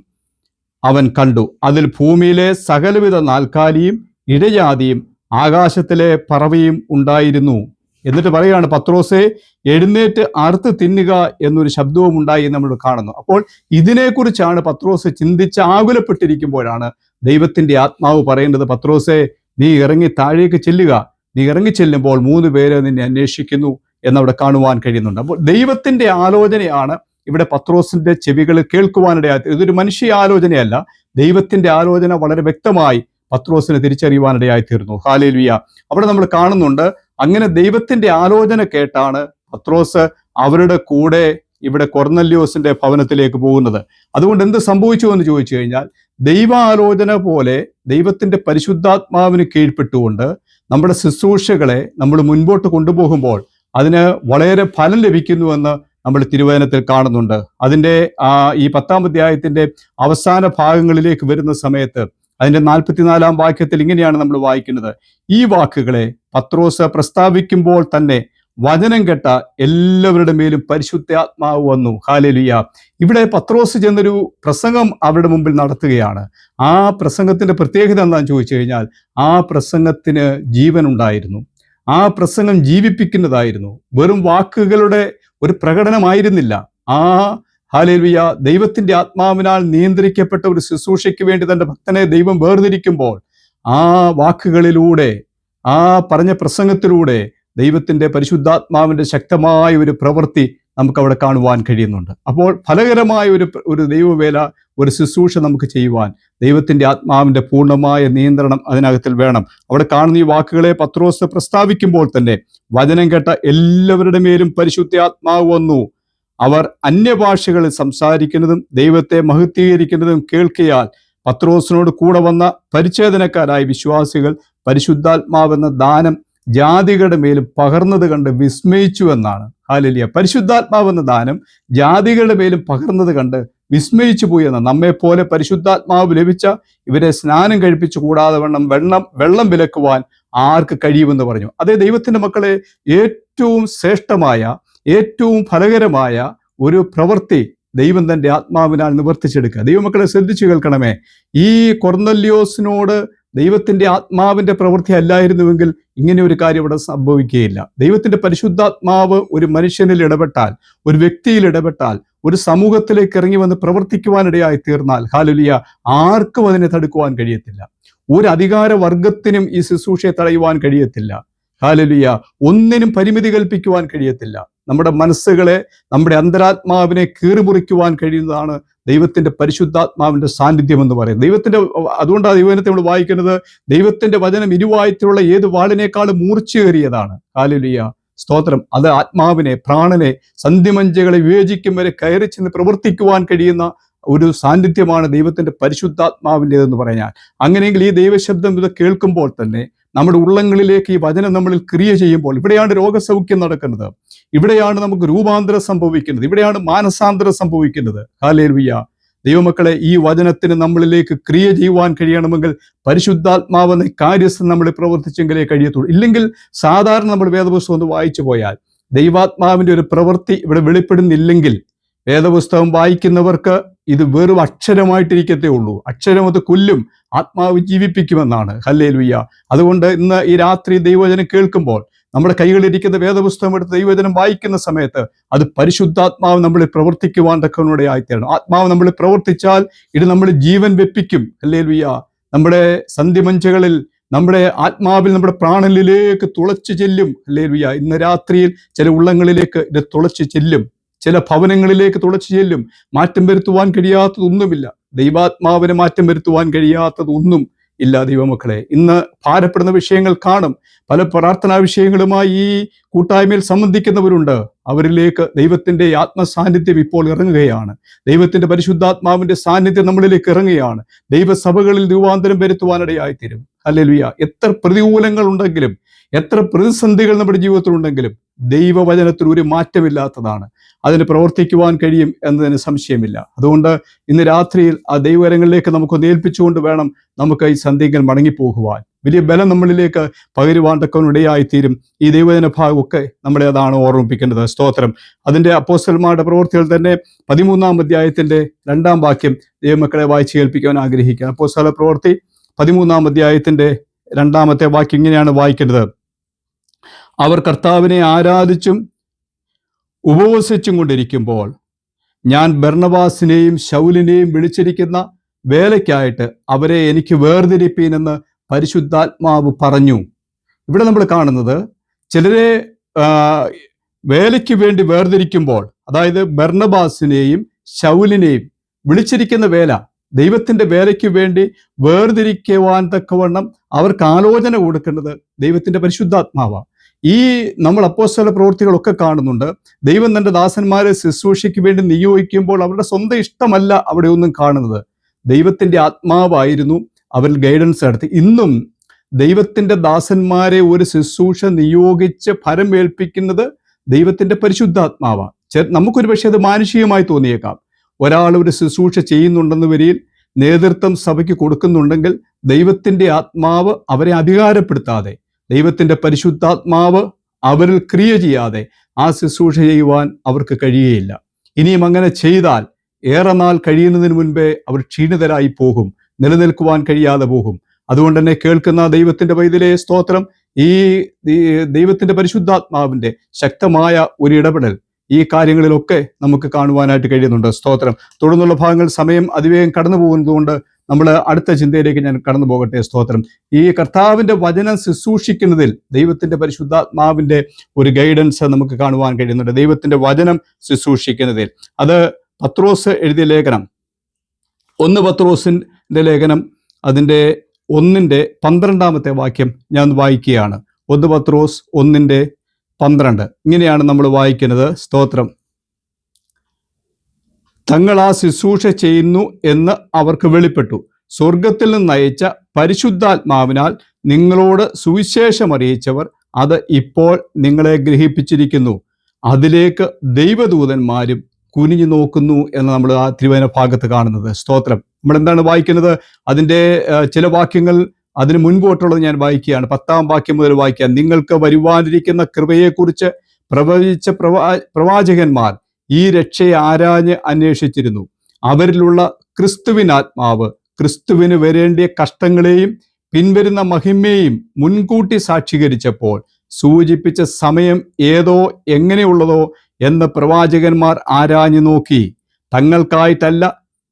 അവൻ കണ്ടു. അതിൽ ഭൂമിയിലെ സകലവിധ നാൽക്കാലിയും ഇഴജാതിയും ആകാശത്തിലെ പറവയും ഉണ്ടായിരുന്നു. എന്നിട്ട് പറയുകയാണ്, പത്രോസെ എഴുന്നേറ്റ് അറുത്ത് തിന്നുക എന്നൊരു ശബ്ദവും ഉണ്ടായി എന്ന് നമ്മൾ കാണുന്നു. അപ്പോൾ ഇതിനെക്കുറിച്ചാണ് പത്രോസ് ചിന്തിച്ച് ആകുലപ്പെട്ടിരിക്കുമ്പോഴാണ് ദൈവത്തിൻ്റെ ആത്മാവ് പറയേണ്ടത്, പത്രോസെ നീ ഇറങ്ങി താഴേക്ക് ചെല്ലുക, നീ ഇറങ്ങി ചെല്ലുമ്പോൾ 3 പേര് നിന്നെ അന്വേഷിക്കുന്നു എന്നവിടെ കാണുവാൻ കഴിയുന്നുണ്ട്. അപ്പോൾ ദൈവത്തിന്റെ ആലോചനയാണ് ഇവിടെ പത്രോസിന്റെ ചെവികൾ കേൾക്കുവാനിടയായി. ഇതൊരു മനുഷ്യ ആലോചനയല്ല, ദൈവത്തിന്റെ ആലോചന വളരെ വ്യക്തമായി പത്രോസിന് തിരിച്ചറിയുവാനിടയായി തീർന്നു. ഹല്ലേലൂയ. അവിടെ നമ്മൾ കാണുന്നുണ്ട്, അങ്ങനെ ദൈവത്തിന്റെ ആലോചന കേട്ടാണ് പത്രോസ് അവരുടെ കൂടെ ഇവിടെ കൊർന്നല്യോസിന്റെ ഭവനത്തിലേക്ക് പോകുന്നത്. അതുകൊണ്ട് എന്ത് സംഭവിച്ചു എന്ന് ചോദിച്ചു കഴിഞ്ഞാൽ, ദൈവാലോചന പോലെ ദൈവത്തിന്റെ പരിശുദ്ധാത്മാവിന് കീഴ്പ്പെട്ടുകൊണ്ട് നമ്മുടെ ശുശ്രൂഷകളെ നമ്മൾ മുൻപോട്ട് കൊണ്ടുപോകുമ്പോൾ അതിന് വളരെ ഫലം ലഭിക്കുന്നുവെന്ന് നമ്മൾ തിരുവചനത്തിൽ കാണുന്നുണ്ട്. അതിൻ്റെ ഈ 10-ാം അധ്യായത്തിന്റെ അവസാന ഭാഗങ്ങളിലേക്ക് വരുന്ന സമയത്ത് അതിന്റെ 44-ാം വാക്യത്തിൽ ഇങ്ങനെയാണ് നമ്മൾ വായിക്കുന്നത്: ഈ വാക്കുകളെ പത്രോസ് പ്രസ്താവിക്കുമ്പോൾ തന്നെ വചനം കേട്ട എല്ലാവരുടെ മേലും പരിശുദ്ധാത്മാവ് വന്നു. ഹല്ലേലൂയ. ഇവിടെ പത്രോസ് ചെന്നൊരു പ്രസംഗം അവരുടെ മുമ്പിൽ നടത്തുകയാണ്. ആ പ്രസംഗത്തിന്റെ പ്രത്യേകത എന്താണെന്ന് ചോദിച്ചു കഴിഞ്ഞാൽ, ആ പ്രസംഗത്തിന് ജീവൻ ഉണ്ടായിരുന്നു. ആ പ്രസംഗം ജീവിപ്പിക്കുന്നതായിരുന്നു. വെറും വാക്കുകളുടെ ഒരു പ്രകടനമായിരുന്നില്ല. ഹല്ലേലൂയ, ദൈവത്തിന്റെ ആത്മാവിനാൽ നിയന്ത്രിക്കപ്പെട്ട ഒരു ശുശ്രൂഷയ്ക്ക് വേണ്ടി തന്റെ ഭക്തനെ ദൈവം വേർതിരിക്കുമ്പോൾ ആ വാക്കുകളിലൂടെ, ആ പറഞ്ഞ പ്രസംഗത്തിലൂടെ ദൈവത്തിന്റെ പരിശുദ്ധാത്മാവിന്റെ ശക്തമായ ഒരു പ്രവൃത്തി നമുക്ക് അവിടെ കാണുവാൻ കഴിയുന്നുണ്ട്. അപ്പോൾ ഫലകരമായ ഒരു ദൈവവേല, ഒരു ശുശ്രൂഷ നമുക്ക് ചെയ്യുവാൻ ദൈവത്തിന്റെ ആത്മാവിന്റെ പൂർണ്ണമായ നിയന്ത്രണം അതിനകത്തിൽ വേണം. അവിടെ കാണുന്ന ഈ വാക്കുകളെ പത്രോസ് പ്രസ്താവിക്കുമ്പോൾ തന്നെ വചനം കേട്ട എല്ലാവരുടെ മേലും പരിശുദ്ധാത്മാവ് വന്നു. അവർ അന്യഭാഷകളിൽ സംസാരിക്കുന്നതും ദൈവത്തെ മഹത്വീകരിക്കുന്നതും കേൾക്കിയാൽ പത്രോസിനോട് കൂടെ വന്ന പരിച്ഛേദനക്കാരായ വിശ്വാസികൾ പരിശുദ്ധാത്മാവെന്ന ദാനം ജാതികളുടെ മേലും പകർന്നത് കണ്ട് വിസ്മയിച്ചു എന്നാണ്. ഹല്ലേലൂയ. പരിശുദ്ധാത്മാവെന്ന ദാനം ജാതികളുടെ മേലും പകർന്നത് കണ്ട് വിസ്മയിച്ചു പോയി എന്നാണ്. നമ്മെ പോലെ പരിശുദ്ധാത്മാവ് ലഭിച്ച ഇവരെ സ്നാനം കഴിപ്പിച്ചു കൂടാതെ വെള്ളം വിലക്കുവാൻ ആർക്ക് കഴിയുമെന്ന് പറഞ്ഞു. അതേ ദൈവത്തിന്റെ മക്കളെ, ഏറ്റവും ശ്രേഷ്ഠമായ, ഏറ്റവും ഫലകരമായ ഒരു പ്രവൃത്തി ദൈവം തന്റെ ആത്മാവിനാൽ നിവർത്തിച്ചെടുക്കുക. ദൈവമക്കളെ ശ്രദ്ധിച്ചു കേൾക്കണമേ. ഈ കൊർന്നല്യോസിനോട് ദൈവത്തിന്റെ ആത്മാവിന്റെ പ്രവൃത്തി അല്ലായിരുന്നുവെങ്കിൽ ഇങ്ങനെ ഒരു കാര്യം ഇവിടെ സംഭവിക്കുകയില്ല. ദൈവത്തിന്റെ പരിശുദ്ധാത്മാവ് ഒരു മനുഷ്യനിൽ ഇടപെട്ടാൽ, ഒരു വ്യക്തിയിൽ ഇടപെട്ടാൽ, ഒരു സമൂഹത്തിലേക്ക് ഇറങ്ങി വന്ന് പ്രവർത്തിക്കുവാനിടയായി തീർന്നാൽ, ഹല്ലേലൂയ, ആർക്കും അതിനെ തടുക്കുവാൻ കഴിയത്തില്ല. ഒരു അധികാര വർഗത്തിനും ഈ ശുശ്രൂഷയെ തടയുവാൻ കഴിയത്തില്ല. ഹല്ലേലൂയ. ഒന്നിനും പരിമിതി കൽപ്പിക്കുവാൻ കഴിയത്തില്ല. നമ്മുടെ മനസ്സുകളെ, നമ്മുടെ അന്തരാത്മാവിനെ കീറിമുറിക്കുവാൻ കഴിയുന്നതാണ് ദൈവത്തിന്റെ പരിശുദ്ധാത്മാവിന്റെ സാന്നിധ്യം എന്ന് പറയുന്നത്. അതുകൊണ്ടാണ് ദൈവത്തെ നമ്മൾ വായിക്കുന്നത്, ദൈവത്തിന്റെ വചനം ഇരുവായത്തിലുള്ള ഏത് വാളിനേക്കാളും മൂർച്ചയേറിയതാണ്. ഹല്ലേലൂയ, സ്തോത്രം. അത് ആത്മാവിനെ, പ്രാണനെ, സന്ധിമഞ്ചകളെ വിവേചിക്കും വരെ കയറി ചെന്ന് പ്രവർത്തിക്കുവാൻ കഴിയുന്ന ഒരു സാന്നിധ്യമാണ് ദൈവത്തിന്റെ പരിശുദ്ധാത്മാവിൻ്റെതെന്ന് പറഞ്ഞാൽ. അങ്ങനെയെങ്കിൽ ഈ ദൈവശബ്ദം ഇത് കേൾക്കുമ്പോൾ തന്നെ നമ്മുടെ ഉള്ളങ്ങളിലേക്ക് ഈ വചനം നമ്മളിൽ ക്രിയ ചെയ്യുമ്പോൾ, ഇവിടെയാണ് രോഗസൗഖ്യം നടക്കുന്നത്, ഇവിടെയാണ് നമുക്ക് രൂപാന്തരം സംഭവിക്കുന്നത്, ഇവിടെയാണ് മാനസാന്തരം സംഭവിക്കുന്നത്. ഹല്ലേലൂയ. ദൈവമക്കളെ, ഈ വചനത്തിന് നമ്മളിലേക്ക് ക്രിയ ചെയ്യുവാൻ കഴിയണമെങ്കിൽ പരിശുദ്ധാത്മാവെന്ന കാര്യസ്ഥൻ നമ്മൾ പ്രവർത്തിച്ചെങ്കിലേ കഴിയത്തുള്ളൂ. ഇല്ലെങ്കിൽ സാധാരണ നമ്മൾ വേദപുസ്തകം ഒന്ന് വായിച്ചു പോയാൽ ദൈവാത്മാവിന്റെ ഒരു പ്രവൃത്തി ഇവിടെ വെളിപ്പെടുന്നില്ലെങ്കിൽ വേദപുസ്തകം വായിക്കുന്നവർക്ക് ഇത് വെറും അക്ഷരമായിട്ടിരിക്കത്തേ ഉള്ളൂ. അക്ഷരം അത് കൊല്ലും, ആത്മാവ് ജീവിപ്പിക്കുമെന്നാണ്. ഹല്ലേലൂയ. അതുകൊണ്ട് ഇന്ന് ഈ രാത്രി ദൈവവചനം കേൾക്കുമ്പോൾ നമ്മുടെ കൈകളിലിരിക്കുന്ന വേദപുസ്തകം എടുത്ത് ദൈവവചനം വായിക്കുന്ന സമയത്ത് അത് പരിശുദ്ധാത്മാവ് നമ്മളിൽ പ്രവർത്തിക്കുവാൻ തക്കവണ്ണം. ആത്മാവ് നമ്മളിൽ പ്രവർത്തിച്ചാൽ ഇത് നമ്മൾ ജീവൻ വെപ്പിക്കും. ഹല്ലേലൂയ. നമ്മുടെ സന്ധിമഞ്ചകളിൽ, നമ്മുടെ ആത്മാവിൽ, നമ്മുടെ പ്രാണനിലേക്ക് തുളച്ചു ചെല്ലും. ഹല്ലേലൂയ. ഇന്ന് രാത്രിയിൽ ചില ഉള്ളങ്ങളിലേക്ക് ഇത് തുളച്ചു ചെല്ലും, ചില ഭവനങ്ങളിലേക്ക് തുളച്ചു ചെല്ലും. മാറ്റം വരുത്തുവാൻ കഴിയാത്തതൊന്നുമില്ല. ദൈവാത്മാവിനെ മാറ്റം വരുത്തുവാൻ കഴിയാത്തതൊന്നും ഇല്ല. ദൈവമക്കളെ, ഇന്ന് ഭാരപ്പെടുന്ന വിഷയങ്ങൾ കാണും. പല പ്രാർത്ഥനാ വിഷയങ്ങളുമായി ഈ കൂട്ടായ്മയിൽ സംബന്ധിക്കുന്നവരുണ്ട്. അവരിലേക്ക് ദൈവത്തിന്റെ ആത്മസാന്നിധ്യം ഇപ്പോൾ ഇറങ്ങുകയാണ്. ദൈവത്തിന്റെ പരിശുദ്ധാത്മാവിന്റെ സാന്നിധ്യം നമ്മളിലേക്ക് ഇറങ്ങുകയാണ്. ദൈവസഭകളിൽ രൂപാന്തരം വരുത്തുവാനിടയായിത്തീരും. ഹല്ലേലൂയ. എത്ര പ്രതികൂലങ്ങൾ ഉണ്ടെങ്കിലും, എത്ര പ്രതിസന്ധികൾ നമ്മുടെ ജീവിതത്തിലുണ്ടെങ്കിലും ദൈവവചനത്തിൽ ഒരു മാറ്റമില്ലാത്തതാണ്. അതിന് പ്രവർത്തിക്കുവാൻ കഴിയും എന്നതിന് സംശയമില്ല. അതുകൊണ്ട് ഇന്ന് രാത്രിയിൽ ആ ദൈവകരങ്ങളിലേക്ക് നമുക്കൊന്ന് ഏൽപ്പിച്ചുകൊണ്ട് വേണം നമുക്ക് ഈ സന്ധ്യകൾ മടങ്ങിപ്പോകുവാൻ. വലിയ ബലം നമ്മളിലേക്ക് പകരുവാൻ തക്കവനിടയായിത്തീരും. ഈ ദൈവവചന ഭാഗമൊക്കെ നമ്മളെ അതാണ് ഓർമ്മിപ്പിക്കേണ്ടത്. സ്തോത്രം. അതിൻ്റെ അപ്പോസ്തലന്മാരുടെ പ്രവൃത്തികൾ തന്നെ 13-ാം അധ്യായത്തിന്റെ 2-ാം വാക്യം ദൈവമക്കളെ വായിച്ച് കേൾപ്പിക്കാൻ ആഗ്രഹിക്കുക. അപ്പോസ്തല പ്രവൃത്തി 13-ാം അധ്യായത്തിന്റെ 2-ാമത്തെ വാക്യം ഇങ്ങനെയാണ് വായിക്കേണ്ടത്: അവർ കർത്താവിനെ ആരാധിച്ചും ഉപവസിച്ചും കൊണ്ടിരിക്കുമ്പോൾ ഞാൻ ബർന്നബാസിനെയും ശൗലിനെയും വിളിച്ചിരിക്കുന്ന വേലയ്ക്കായിട്ട് അവരെ എനിക്ക് വേർതിരിപ്പീനെന്ന് പരിശുദ്ധാത്മാവ് പറഞ്ഞു. ഇവിടെ നമ്മൾ കാണുന്നത് ചിലരെ വേലയ്ക്ക് വേണ്ടി വേർതിരിക്കുമ്പോൾ, അതായത് ബർന്നബാസിനെയും ശൗലിനെയും വിളിച്ചിരിക്കുന്ന വേല, ദൈവത്തിന്റെ വേലയ്ക്ക് വേണ്ടി വേർതിരിക്കുവാൻ തക്കവണ്ണം അവർക്ക് ആലോചന കൊടുക്കേണ്ടത് ദൈവത്തിന്റെ പരിശുദ്ധാത്മാവാണ്. ഈ നമ്മൾ അപ്പോസ്തല പ്രവൃത്തികളൊക്കെ കാണുന്നുണ്ട്. ദൈവം തന്റെ ദാസന്മാരെ ശുശ്രൂഷയ്ക്ക് വേണ്ടി നിയോഗിക്കുമ്പോൾ അവരുടെ സ്വന്തം ഇഷ്ടമല്ല അവിടെ ഒന്നും കാണുന്നത്. ദൈവത്തിന്റെ ആത്മാവായിരുന്നു അവരിൽ ഗൈഡൻസ് നടത്തി. ഇന്നും ദൈവത്തിന്റെ ദാസന്മാരെ ഒരു ശുശ്രൂഷ നിയോഗിച്ച് ഫലമേൽപ്പിക്കുന്നത് ദൈവത്തിന്റെ പരിശുദ്ധാത്മാവാണ്. നമുക്കൊരു പക്ഷേ അത് മാനുഷികമായി തോന്നിയേക്കാം. ഒരാൾ ഒരു ശുശ്രൂഷ ചെയ്യുന്നുണ്ടെന്ന് വരിയിൽ നേതൃത്വം സഭയ്ക്ക് കൊടുക്കുന്നുണ്ടെങ്കിൽ ദൈവത്തിന്റെ ആത്മാവ് അവരെ അധികാരപ്പെടുത്താതെ, ദൈവത്തിന്റെ പരിശുദ്ധാത്മാവ് അവരിൽ ക്രിയ ചെയ്യാതെ ആ ശുശ്രൂഷ ചെയ്യുവാൻ അവർക്ക് കഴിയുകയില്ല. ഇനിയും അങ്ങനെ ചെയ്താൽ ഏറെ നാൾ കഴിയുന്നതിന് മുൻപേ അവർ ക്ഷീണിതരായി പോകും, നിലനിൽക്കുവാൻ കഴിയാതെ പോകും. അതുകൊണ്ട് തന്നെ കേൾക്കുന്ന ദൈവത്തിന്റെ പൈതലേ, സ്തോത്രം, ഈ ദൈവത്തിന്റെ പരിശുദ്ധാത്മാവിന്റെ ശക്തമായ ഒരു ഇടപെടൽ ഈ കാര്യങ്ങളിലൊക്കെ നമുക്ക് കാണുവാനായിട്ട് കഴിയുന്നുണ്ട്. സ്തോത്രം. തുടർന്നുള്ള ഭാഗങ്ങൾ സമയം അതിവേഗം കടന്നു പോകുന്നതുകൊണ്ട് നമ്മൾ അടുത്ത ചിന്തയിലേക്ക് ഞാൻ കടന്നു പോകട്ടെ. സ്തോത്രം. ഈ കർത്താവിന്റെ വചനം ശുശ്രൂഷിക്കുന്നതിൽ ദൈവത്തിന്റെ പരിശുദ്ധാത്മാവിന്റെ ഒരു ഗൈഡൻസ് നമുക്ക് കാണുവാൻ കഴിയുന്നുണ്ട്. ദൈവത്തിന്റെ വചനം ശുശ്രൂഷിക്കുന്നതിൽ അത് പത്രോസ് എഴുതിയ ലേഖനം, 1 പത്രോസിന്റെ ലേഖനം അതിൻ്റെ 1:12 വാക്യം ഞാൻ വായിക്കുകയാണ്. 1 പത്രോസ് 1:12 ഇങ്ങനെയാണ് നമ്മൾ വായിക്കുന്നത്. സ്തോത്രം. തങ്ങൾ ആ ശുശ്രൂഷ ചെയ്യുന്നു എന്ന് അവർക്ക് വെളിപ്പെട്ടു. സ്വർഗത്തിൽ നിന്ന് അയച്ച പരിശുദ്ധാത്മാവിനാൽ നിങ്ങളോട് സുവിശേഷം അറിയിച്ചവർ അത് ഇപ്പോൾ നിങ്ങളെ ഗ്രഹിപ്പിച്ചിരിക്കുന്നു. അതിലേക്ക് ദൈവദൂതന്മാരും കുനിഞ്ഞു നോക്കുന്നു എന്ന് നമ്മൾ ആ തിരുവചന ഭാഗത്ത് കാണുന്നത്. സ്തോത്രം. നമ്മൾ എന്താണ് വായിക്കുന്നത്? അതിൻ്റെ ചില വാക്യങ്ങൾ അതിന് മുൻപോട്ടുള്ളത് ഞാൻ വായിക്കുകയാണ്. 10-ാം വാക്യം മുതൽ വായിക്കാം. നിങ്ങൾക്ക് വരുവാനിരിക്കുന്ന കൃപയെക്കുറിച്ച് പ്രവചിച്ച പ്രവാചകന്മാർ ഈ രക്ഷയെ ആരാഞ്ഞ് അന്വേഷിച്ചിരുന്നു. അവരിലുള്ള ക്രിസ്തുവിനാത്മാവ് ക്രിസ്തുവിന് വരേണ്ടിയ കഷ്ടങ്ങളെയും പിൻവരുന്ന മഹിമയെയും മുൻകൂട്ടി സാക്ഷീകരിച്ചപ്പോൾ സൂചിപ്പിച്ച സമയം ഏതോ എങ്ങനെയുള്ളതോ എന്ന് പ്രവാചകന്മാർ ആരാഞ്ഞു നോക്കി. തങ്ങൾക്കായിട്ടല്ല,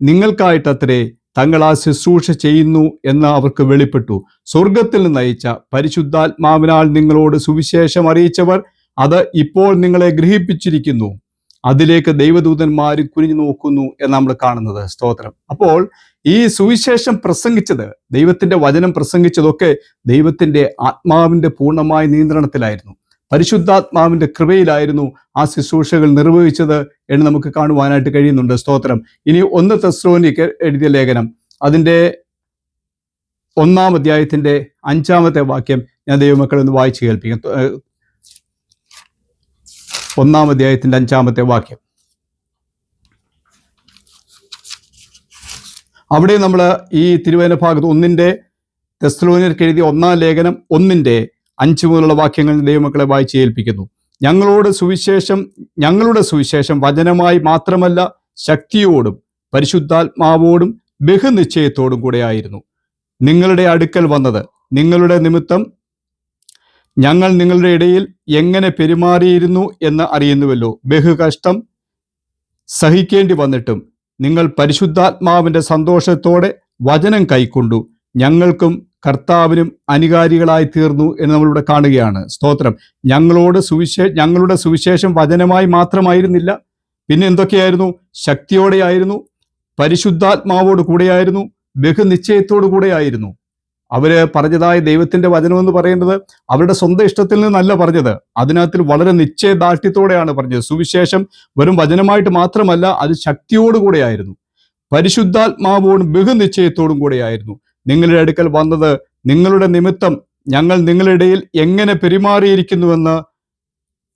നിങ്ങൾക്കായിട്ടത്രേ തങ്ങൾ ആ ശുശ്രൂഷ ചെയ്യുന്നു എന്ന് അവർക്ക് വെളിപ്പെട്ടു. സ്വർഗത്തിൽ നിന്ന് അയച്ച പരിശുദ്ധാത്മാവിനാൽ നിങ്ങളോട് സുവിശേഷം അറിയിച്ചവർ അത് ഇപ്പോൾ നിങ്ങളെ ഗ്രഹിപ്പിച്ചിരിക്കുന്നു. അതിലേക്ക് ദൈവദൂതന്മാരും കുനിഞ്ഞു നോക്കുന്നു എന്ന് നമ്മൾ കാണുന്നത്. സ്തോത്രം. അപ്പോൾ ഈ സുവിശേഷം പ്രസംഗിച്ചത്, ദൈവത്തിന്റെ വചനം പ്രസംഗിച്ചതൊക്കെ ദൈവത്തിന്റെ ആത്മാവിന്റെ പൂർണ്ണമായ നിയന്ത്രണത്തിലായിരുന്നു, പരിശുദ്ധാത്മാവിന്റെ കൃപയിലായിരുന്നു ആ ശുശ്രൂഷകൾ നിർവഹിച്ചത് എന്ന് നമുക്ക് കാണുവാനായിട്ട് കഴിയുന്നുണ്ട്. സ്തോത്രം. ഇനി 1 തെസ്സലോനിക്കർ എഴുതിയ ലേഖനം അതിൻ്റെ 1-ാം അധ്യായത്തിന്റെ 5-ാമത്തെ വാക്യം ഞാൻ ദൈവമക്കളെ ഒന്ന് വായിച്ചു കേൾപ്പിക്കാം. 1-ാം അധ്യായത്തിന്റെ 5-ാമത്തെ വാക്യം. അവിടെ നമ്മൾ ഈ തിരുവചന ഭാഗത്ത് 1 തെസ്സലോനിക്കർക്ക് എഴുതിയ 1-ാം ലേഖനം 1:5 മുതലുള്ള വാക്യങ്ങൾ ദൈവമക്കളെ വായിച്ച് ഏൽപ്പിക്കുന്നു. ഞങ്ങളുടെ സുവിശേഷം വചനമായി മാത്രമല്ല, ശക്തിയോടും പരിശുദ്ധാത്മാവോടും ബഹുനിശ്ചയത്തോടും കൂടെ ആയിരുന്നു. നിങ്ങളുടെ അടുക്കൽ വന്നത് നിങ്ങളുടെ നിമിത്തം ഞങ്ങൾ നിങ്ങളുടെ ഇടയിൽ എങ്ങനെ പെരുമാറിയിരുന്നു എന്ന് അറിയുന്നുവല്ലോ. ബഹുകഷ്ടം സഹിക്കേണ്ടി വന്നിട്ടും നിങ്ങൾ പരിശുദ്ധാത്മാവിന്റെ സന്തോഷത്തോടെ വചനം കൈക്കൊണ്ടു ഞങ്ങൾക്കും കർത്താവിനും അനുകാരികളായി തീർന്നു എന്ന് നമ്മളിവിടെ കാണുകയാണ്. സ്തോത്രം. ഞങ്ങളുടെ സുവിശേഷം വചനമായി മാത്രമായിരുന്നില്ല, പിന്നെ എന്തൊക്കെയായിരുന്നു? ശക്തിയോടെയായിരുന്നു, പരിശുദ്ധാത്മാവോട് കൂടെയായിരുന്നു, ബഹുനിശ്ചയത്തോടു കൂടെയായിരുന്നു. അവര് പറഞ്ഞതായ ദൈവത്തിന്റെ വചനം എന്ന് പറയുന്നത് അവരുടെ സ്വന്തം ഇഷ്ടത്തിൽ നിന്നല്ല പറഞ്ഞത്. അതിനകത്തിൽ വളരെ നിശ്ചയദാർഢ്യത്തോടെയാണ് പറഞ്ഞത്. സുവിശേഷം വെറും വചനമായിട്ട് മാത്രമല്ല, അത് ശക്തിയോടുകൂടെയായിരുന്നു, പരിശുദ്ധാത്മാവോടും ബഹുനിശ്ചയത്തോടും കൂടെയായിരുന്നു. നിങ്ങളുടെ അടുക്കൽ വന്നത് നിങ്ങളുടെ നിമിത്തം ഞങ്ങൾ നിങ്ങളുടെ ഇടയിൽ എങ്ങനെ പെരുമാറിയിരിക്കുന്നുവെന്ന്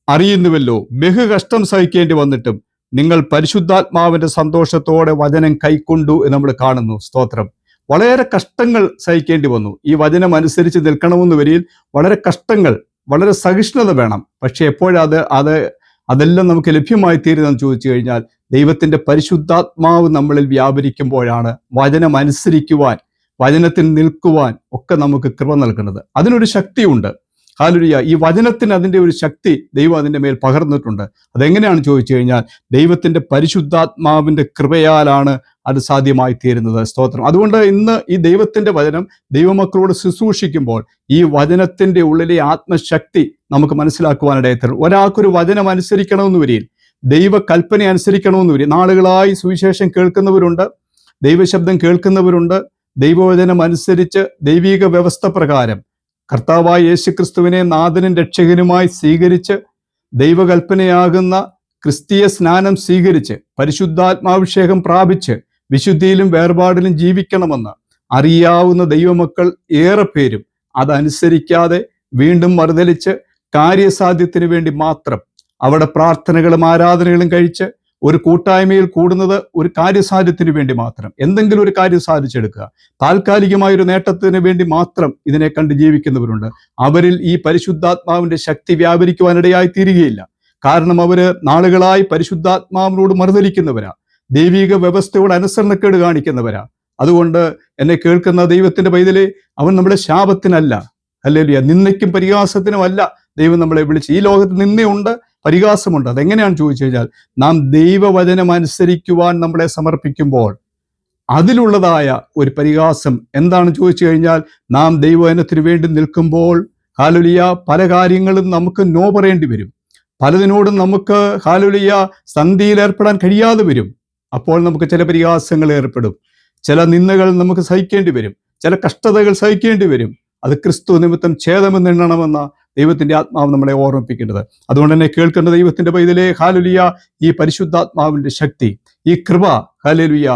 അറിയുന്നുവല്ലോ. ബഹുകഷ്ടം സഹിക്കേണ്ടി വന്നിട്ടും നിങ്ങൾ പരിശുദ്ധാത്മാവിന്റെ സന്തോഷത്തോടെ വചനം കൈക്കൊണ്ടു എന്ന് നമ്മൾ കാണുന്നു. സ്തോത്രം. വളരെ കഷ്ടങ്ങൾ സഹിക്കേണ്ടി വന്നു. ഈ വചനം അനുസരിച്ച് നിൽക്കണമെന്ന് വരിയിൽ വളരെ കഷ്ടങ്ങൾ, വളരെ സഹിഷ്ണുത വേണം. പക്ഷെ അതെല്ലാം നമുക്ക് ലഭ്യമായി തീരുന്നതെന്ന് ചോദിച്ചു കഴിഞ്ഞാൽ ദൈവത്തിന്റെ പരിശുദ്ധാത്മാവ് നമ്മളിൽ വ്യാപരിക്കുമ്പോഴാണ് വചനം അനുസരിക്കുവാൻ, വചനത്തിൽ നിൽക്കുവാൻ ഒക്കെ നമുക്ക് കൃപ നൽകുന്നത്. അതിനൊരു ശക്തിയുണ്ട്. ഹല്ലേലൂയ, ഈ വചനത്തിന് അതിൻ്റെ ഒരു ശക്തി ദൈവം അതിൻ്റെ മേൽ പകർന്നിട്ടുണ്ട്. അതെങ്ങനെയാണ് ചോദിച്ചു കഴിഞ്ഞാൽ ദൈവത്തിൻ്റെ പരിശുദ്ധാത്മാവിൻ്റെ കൃപയാലാണ് അത് സാധ്യമായി തീരുന്നത്. സ്തോത്രം. അതുകൊണ്ട് ഇന്ന് ഈ ദൈവത്തിൻ്റെ വചനം ദൈവമക്കളോട് ശുശ്രൂഷിക്കുമ്പോൾ ഈ വചനത്തിൻ്റെ ഉള്ളിലെ ആത്മശക്തി നമുക്ക് മനസ്സിലാക്കുവാനിടയായി തീരും. ഒരാൾക്കൊരു വചനം അനുസരിക്കണമെന്ന് വരികയിൽ, ദൈവകൽപ്പന അനുസരിക്കണമെന്ന് വരിക. നാളുകളായി സുവിശേഷം കേൾക്കുന്നവരുണ്ട്, ദൈവശബ്ദം കേൾക്കുന്നവരുണ്ട്. ദൈവവചനം അനുസരിച്ച് ദൈവിക വ്യവസ്ഥ പ്രകാരം കർത്താവായ യേശുക്രിസ്തുവിനെ നാഥനും രക്ഷകനുമായി സ്വീകരിച്ച് ദൈവകൽപ്പനയാകുന്ന ക്രിസ്തീയ സ്നാനം സ്വീകരിച്ച് പരിശുദ്ധാത്മാഭിഷേകം പ്രാപിച്ച് വിശുദ്ധിയിലും വേർപാടിലും ജീവിക്കണമെന്ന് അറിയാവുന്ന ദൈവമക്കൾ ഏറെ പേരും അതനുസരിക്കാതെ വീണ്ടും മറുതലിച്ച് കാര്യസാധ്യത്തിന് വേണ്ടി മാത്രം അവിടെ പ്രാർത്ഥനകളും ആരാധനകളും കഴിച്ച് ഒരു കൂട്ടായ്മയിൽ കൂടുന്നത് ഒരു കാര്യസാധ്യത്തിന് വേണ്ടി മാത്രം, എന്തെങ്കിലും ഒരു കാര്യം സാധിച്ചെടുക്കുക, താൽക്കാലികമായ ഒരു നേട്ടത്തിന് വേണ്ടി മാത്രം ഇതിനെ കണ്ട് ജീവിക്കുന്നവരുണ്ട്. അവരിൽ ഈ പരിശുദ്ധാത്മാവിന്റെ ശക്തി വ്യാപരിക്കുവാനിടയായി തീരുകയില്ല. കാരണം അവര് നാളുകളായി പരിശുദ്ധാത്മാവിനോട് മറുതലിക്കുന്നവരാ, ദൈവിക വ്യവസ്ഥയോട് അനുസരണക്കേട് കാണിക്കുന്നവരാ. അതുകൊണ്ട് എന്നെ കേൾക്കുന്ന ദൈവത്തിന്റെ പൈതലേ, അവൻ നമ്മുടെ ശാപത്തിനല്ല, ഹല്ലേലൂയ, നിന്ദയ്ക്കും പരിഹാസത്തിനുമല്ല ദൈവം നമ്മളെ വിളിച്ച്. ഈ ലോകത്ത് നിന്നയുണ്ട്, പരിഹാസമുണ്ട്. അതെങ്ങനെയാണെന്ന് ചോദിച്ചു കഴിഞ്ഞാൽ നാം ദൈവവചനം അനുസരിക്കുവാൻ നമ്മളെ സമർപ്പിക്കുമ്പോൾ അതിലുള്ളതായ ഒരു പരിഹാസം എന്താണെന്ന് ചോദിച്ചു കഴിഞ്ഞാൽ, നാം ദൈവവചനത്തിന് വേണ്ടി നിൽക്കുമ്പോൾ ഹല്ലേലൂയ പല കാര്യങ്ങളും നമുക്ക് നോ പറയേണ്ടി വരും. പലതിനോടും നമുക്ക് ഹല്ലേലൂയ സന്ധിയിൽ ഏർപ്പെടാൻ കഴിയാതെ വരും. അപ്പോൾ നമുക്ക് ചില പരിഹാസങ്ങൾ ഏർപ്പെടും, ചില നിന്ദകൾ നമുക്ക് സഹിക്കേണ്ടി വരും, ചില കഷ്ടതകൾ സഹിക്കേണ്ടി വരും. അത് ക്രിസ്തു നിമിത്തം ഛേദമെന്ന് എണ്ണണമെന്ന ദൈവത്തിന്റെ ആത്മാവ് നമ്മളെ ഓർമ്മിപ്പിക്കേണ്ടത്. അതുകൊണ്ട് തന്നെ കേൾക്കേണ്ട ദൈവത്തിന്റെ പൈതലേ, ഹല്ലേലൂയ, ഈ പരിശുദ്ധാത്മാവിന്റെ ശക്തി, ഈ കൃപ, ഹല്ലേലൂയ,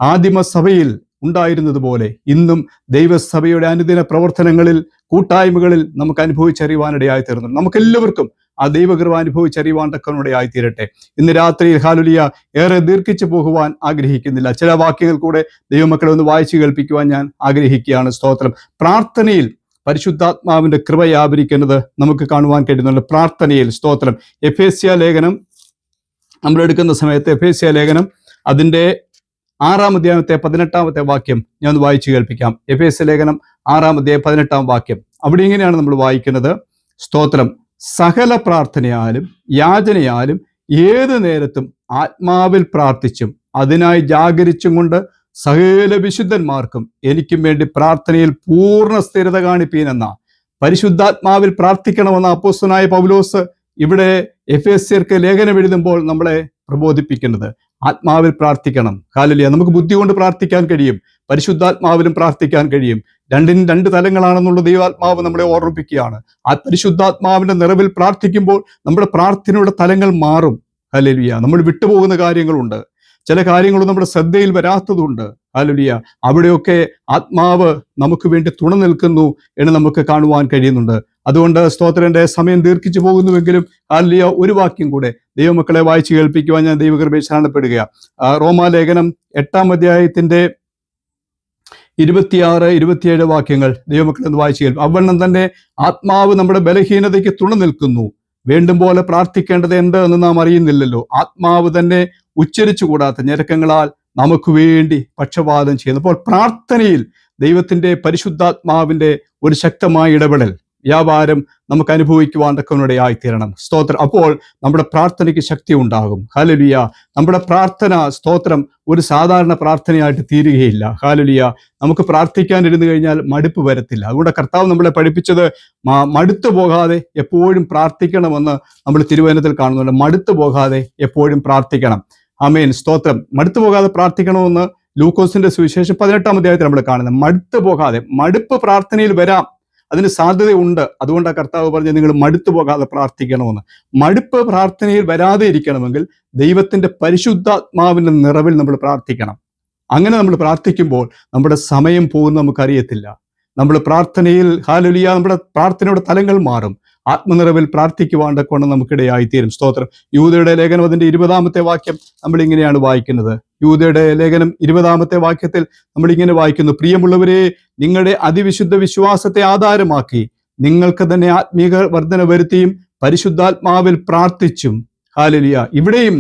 ആദിമ സഭയിൽ ഉണ്ടായിരുന്നത് പോലെ ഇന്നും ദൈവസഭയുടെ അനുദിന പ്രവർത്തനങ്ങളിൽ, കൂട്ടായ്മകളിൽ നമുക്ക് അനുഭവിച്ചറിയുവാനിടയായി തീർന്നു. നമുക്കെല്ലാവർക്കും ആ ദൈവകൃപ അനുഭവിച്ചറിയുവാൻ തക്കനിടയായി തീരട്ടെ. ഇന്ന് രാത്രിയിൽ ഹല്ലേലൂയ ഏറെ ദീർഘിച്ചു പോകുവാൻ ആഗ്രഹിക്കുന്നില്ല. ചില വാക്യങ്ങൾ കൂടെ ദൈവമക്കളെ ഒന്ന് വായിച്ചു കേൾപ്പിക്കുവാൻ ഞാൻ ആഗ്രഹിക്കുകയാണ്. സ്തോത്രം. പ്രാർത്ഥനയിൽ പരിശുദ്ധാത്മാവിന്റെ കൃപ വ്യാപരിക്കുന്നത് നമുക്ക് കാണുവാൻ കഴിയുന്നുണ്ട്. പ്രാർത്ഥനയിൽ സ്തോത്രം. എഫേസ്യ ലേഖനം നമ്മൾ എടുക്കുന്ന സമയത്ത് എഫേസ്യ ലേഖനം അതിൻ്റെ 6-ാം അധ്യായത്തെ 18-ാമത്തെ വാക്യം ഞാൻ ഒന്ന് വായിച്ചു കേൾപ്പിക്കാം. എഫേസ്യ ലേഖനം 6-ാം അധ്യായം 18-ാം വാക്യം. അവിടെ ഇങ്ങനെയാണ് നമ്മൾ വായിക്കുന്നത്. സ്തോത്രം. സകല പ്രാർത്ഥനയാലും യാചനയാലും ഏത് നേരത്തും ആത്മാവിൽ പ്രാർത്ഥിച്ചും അതിനായി ജാഗരിച്ചും കൊണ്ട് സകല വിശുദ്ധന്മാർക്കും എനിക്കും വേണ്ടി പ്രാർത്ഥനയിൽ പൂർണ്ണ സ്ഥിരത കാണിപ്പീനെന്ന പരിശുദ്ധാത്മാവിൽ പ്രാർത്ഥിക്കണമെന്ന അപ്പോസ്തലനായ പൗലോസ് ഇവിടെ എഫേസ്യർക്ക് ലേഖനം എഴുതുമ്പോൾ നമ്മളെ പ്രബോധിപ്പിക്കുന്നത്. ആത്മാവിൽ പ്രാർത്ഥിക്കണം. ഹല്ലേലൂയ. നമുക്ക് ബുദ്ധി കൊണ്ട് പ്രാർത്ഥിക്കാൻ കഴിയും, പരിശുദ്ധാത്മാവിലും പ്രാർത്ഥിക്കാൻ കഴിയും. രണ്ടിനും രണ്ട് തലങ്ങളാണെന്നുള്ള ദൈവാത്മാവ് നമ്മളെ ഓർമ്മിപ്പിക്കുകയാണ്. ആ പരിശുദ്ധാത്മാവിന്റെ നിറവിൽ പ്രാർത്ഥിക്കുമ്പോൾ നമ്മുടെ പ്രാർത്ഥനയുടെ തലങ്ങൾ മാറും. ഹല്ലേലൂയ. നമ്മൾ വിട്ടുപോകുന്ന കാര്യങ്ങളുണ്ട്, ചില കാര്യങ്ങൾ നമ്മുടെ ശ്രദ്ധയിൽ വരാത്തതുണ്ട്. ഹല്ലേലൂയ. അവിടെയൊക്കെ ആത്മാവ് നമുക്ക് വേണ്ടി തുണ നിൽക്കുന്നു എന്ന് നമുക്ക് കാണുവാൻ കഴിയുന്നുണ്ട്. അതുകൊണ്ട് സ്തോത്രന്റെ സമയം ദീർഘിച്ചു പോകുന്നുവെങ്കിലും ഹല്ലേലൂയ ഒരു വാക്യം കൂടെ ദൈവമക്കളെ വായിച്ചു കേൾപ്പിക്കുവാൻ ഞാൻ ദൈവകൃപയിൽ ശരണപ്പെടുകയാണ്. റോമാലേഖനം 8-ാം അധ്യായത്തിന്റെ 26-27 വാക്യങ്ങൾ ദൈവമക്കളെ വായിച്ചു കേൾക്കും. അവണ്ണം തന്നെ ആത്മാവ് നമ്മുടെ ബലഹീനതയ്ക്ക് തുണ നിൽക്കുന്നു. വേണ്ടും പോലെ പ്രാർത്ഥിക്കേണ്ടത് എന്ത് എന്ന് നാം അറിയുന്നില്ലല്ലോ. ആത്മാവ് തന്നെ ഉച്ചരിച്ചുകൂടാത്ത ഞരക്കങ്ങളാൽ നമുക്ക് വേണ്ടി പക്ഷപാതം ചെയ്യുന്നു. അപ്പോൾ പ്രാർത്ഥനയിൽ ദൈവത്തിന്റെ പരിശുദ്ധാത്മാവിന്റെ ഒരു ശക്തമായ ഇടപെടൽ വ്യാപാരം നമുക്ക് അനുഭവിക്കുവാൻ തക്കവനിടയായി തീരണം. സ്തോത്രം. അപ്പോൾ നമ്മുടെ പ്രാർത്ഥനയ്ക്ക് ശക്തി ഉണ്ടാകും. ഹല്ലേലൂയ. നമ്മുടെ പ്രാർത്ഥന സ്തോത്രം ഒരു സാധാരണ പ്രാർത്ഥനയായിട്ട് തീരുകയില്ല. ഹല്ലേലൂയ. നമുക്ക് പ്രാർത്ഥിക്കാൻ ഇരുന്ന് കഴിഞ്ഞാൽ മടുപ്പ് വരത്തില്ല. അതുകൊണ്ട് കർത്താവ് നമ്മളെ പഠിപ്പിച്ചത് മടുത്തു പോകാതെ എപ്പോഴും പ്രാർത്ഥിക്കണമെന്ന് നമ്മൾ തിരുവചനത്തിൽ കാണുന്നുണ്ട്. മടുത്തു പോകാതെ എപ്പോഴും പ്രാർത്ഥിക്കണം. ആമേൻ. സ്തോത്രം. മടുത്തു പോകാതെ പ്രാർത്ഥിക്കണമെന്ന് ലൂക്കോസിന്റെ സുവിശേഷം 18-ാം അധ്യായത്തിൽ നമ്മൾ കാണുന്നത്. മടുത്തു പോകാതെ, മടുപ്പ് പ്രാർത്ഥനയിൽ വരാം, അതിന് സാധ്യതയുണ്ട്. അതുകൊണ്ടാണ് കർത്താവ് പറഞ്ഞ് നിങ്ങൾ മടുത്തു പോകാതെ പ്രാർത്ഥിക്കണമെന്ന്. മടുപ്പ് പ്രാർത്ഥനയിൽ വരാതെ ഇരിക്കണമെങ്കിൽ ദൈവത്തിന്റെ പരിശുദ്ധാത്മാവിന്റെ നിറവിൽ നമ്മൾ പ്രാർത്ഥിക്കണം. അങ്ങനെ നമ്മൾ പ്രാർത്ഥിക്കുമ്പോൾ നമ്മുടെ സമയം പോകുന്ന നമുക്കറിയത്തില്ല. നമ്മൾ പ്രാർത്ഥനയിൽ ഹല്ലേലൂയ നമ്മുടെ പ്രാർത്ഥനയുടെ തലങ്ങൾ മാറും. ആത്മനിറവിൽ പ്രാർത്ഥിക്കുവാണ്ട് കൊണ്ട് നമുക്കിടയായിത്തീരും. സ്തോത്രം. യൂദയുടെ ലേഖനം അതിന്റെ 20-ാമത്തെ വാക്യം നമ്മൾ ഇങ്ങനെയാണ് വായിക്കുന്നത്. യൂദയുടെ ലേഖനം 20-ാമത്തെ വാക്യത്തിൽ നമ്മൾ ഇങ്ങനെ വായിക്കുന്നു. പ്രിയമുള്ളവരെ, നിങ്ങളുടെ അതിവിശുദ്ധ വിശ്വാസത്തെ ആധാരമാക്കി നിങ്ങൾക്ക് തന്നെ ആത്മീക വർധന വരുത്തിയും പരിശുദ്ധാത്മാവിൽ പ്രാർത്ഥിച്ചും. ഹല്ലേലൂയ. ഇവിടെയും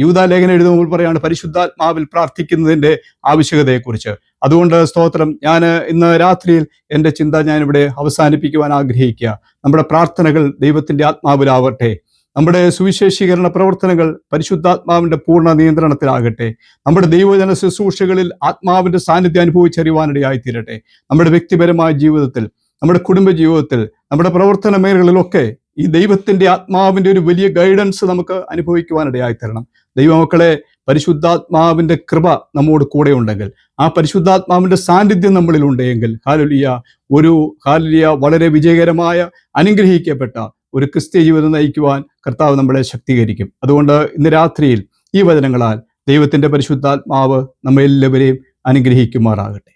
യൂദാ ലേഖനം എഴുതുമ്പോൾ പറയാണ് പരിശുദ്ധാത്മാവിൽ പ്രാർത്ഥിക്കുന്നതിൻ്റെ ആവശ്യകതയെക്കുറിച്ച്. അതുകൊണ്ട് സ്തോത്രം, ഞാൻ ഇന്ന് രാത്രിയിൽ എൻ്റെ ചിന്ത ഞാനിവിടെ അവസാനിപ്പിക്കുവാൻ ആഗ്രഹിക്കുക. നമ്മുടെ പ്രാർത്ഥനകൾ ദൈവത്തിൻ്റെ ആത്മാവിലാവട്ടെ. നമ്മുടെ സുവിശേഷീകരണ പ്രവർത്തനങ്ങൾ പരിശുദ്ധാത്മാവിൻ്റെ പൂർണ്ണ നിയന്ത്രണത്തിലാകട്ടെ. നമ്മുടെ ദൈവജന ശുശ്രൂഷകളിൽ ആത്മാവിൻ്റെ സാന്നിധ്യം അനുഭവിച്ചറിയുവാനിടയായി തീരട്ടെ. നമ്മുടെ വ്യക്തിപരമായ ജീവിതത്തിൽ, നമ്മുടെ കുടുംബ ജീവിതത്തിൽ, നമ്മുടെ പ്രവർത്തന മേഖലകളിലൊക്കെ ഈ ദൈവത്തിൻ്റെ ആത്മാവിൻ്റെ ഒരു വലിയ ഗൈഡൻസ് നമുക്ക് അനുഭവിക്കുവാനിടയായി തരണം. ദൈവമക്കളെ, പരിശുദ്ധാത്മാവിൻ്റെ കൃപ നമ്മോട് കൂടെ ഉണ്ടെങ്കിൽ, ആ പരിശുദ്ധാത്മാവിൻ്റെ സാന്നിധ്യം നമ്മളിൽ ഉണ്ടെങ്കിൽ ഹല്ലേലൂയ വളരെ വിജയകരമായ അനുഗ്രഹിക്കപ്പെട്ട ഒരു ക്രിസ്ത്യ ജീവിതം നയിക്കുവാൻ കർത്താവ് നമ്മളെ ശക്തീകരിക്കും. അതുകൊണ്ട് ഇന്ന് രാത്രിയിൽ ഈ വചനങ്ങളാൽ ദൈവത്തിൻ്റെ പരിശുദ്ധാത്മാവ് നമ്മെല്ലാവരെയും അനുഗ്രഹിക്കുമാറാകട്ടെ.